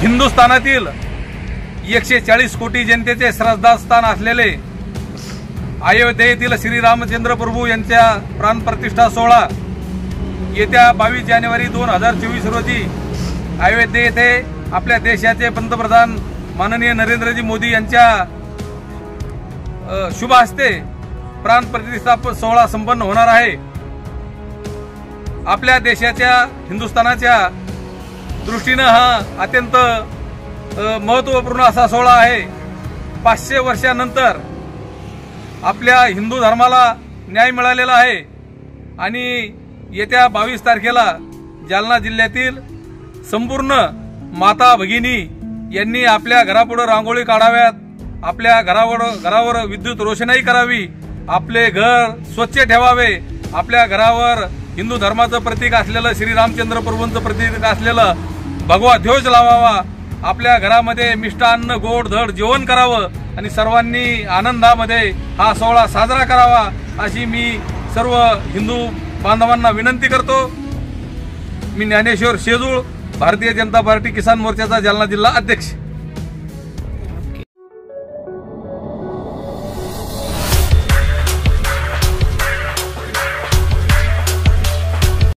हिंदुस्थानातील 140 कोटी जनतेचे श्रद्धास्थान असलेले अयोध्येतील श्रीरामचंद्र प्रभू यांच्या प्राणप्रतिष्ठा सोहळा येत्या 22 जानेवारी 2024 रोजी अयोध्ये येथे आपल्या देशाचे पंतप्रधान माननीय नरेंद्रजी मोदी यांच्या शुभ हस्ते प्राणप्रतिष्ठा सोहळा संपन्न होणार आहे। आपल्या देशाच्या हिंदुस्थानाच्या दृष्टीने हा अत्यंत महत्त्वपूर्ण असा सोहळा आहे। 500 वर्षानंतर आपल्या हिंदू धर्माला न्याय मिळालेला आहे आणि येत्या 22 तारखेला जालना जिल्ह्यातील संपूर्ण माता भगिनी यांनी आपल्या घरापुढे रांगोळी काढाव्यात, आपल्या घरावर विद्युत रोषणाई करावी, आपले घर स्वच्छ ठेवावे, आपल्या घरावर हिंदू धर्माचं प्रतीक असलेलं श्रीरामचंद्र प्रभूंचं प्रतीक असलेलं भगवा ध्वज लावावा, आपल्या घरामध्ये मिष्टान्न गोड धड जेवण करावं आणि सर्वांनी आनंदामध्ये हा सोहळा साजरा करावा अशी मी सर्व हिंदू बांधवांना विनंती करतो। मी ज्ञानेश्वर शेजूळ, भारतीय जनता पार्टी किसान मोर्चाचा जालना जिल्हा अध्यक्ष।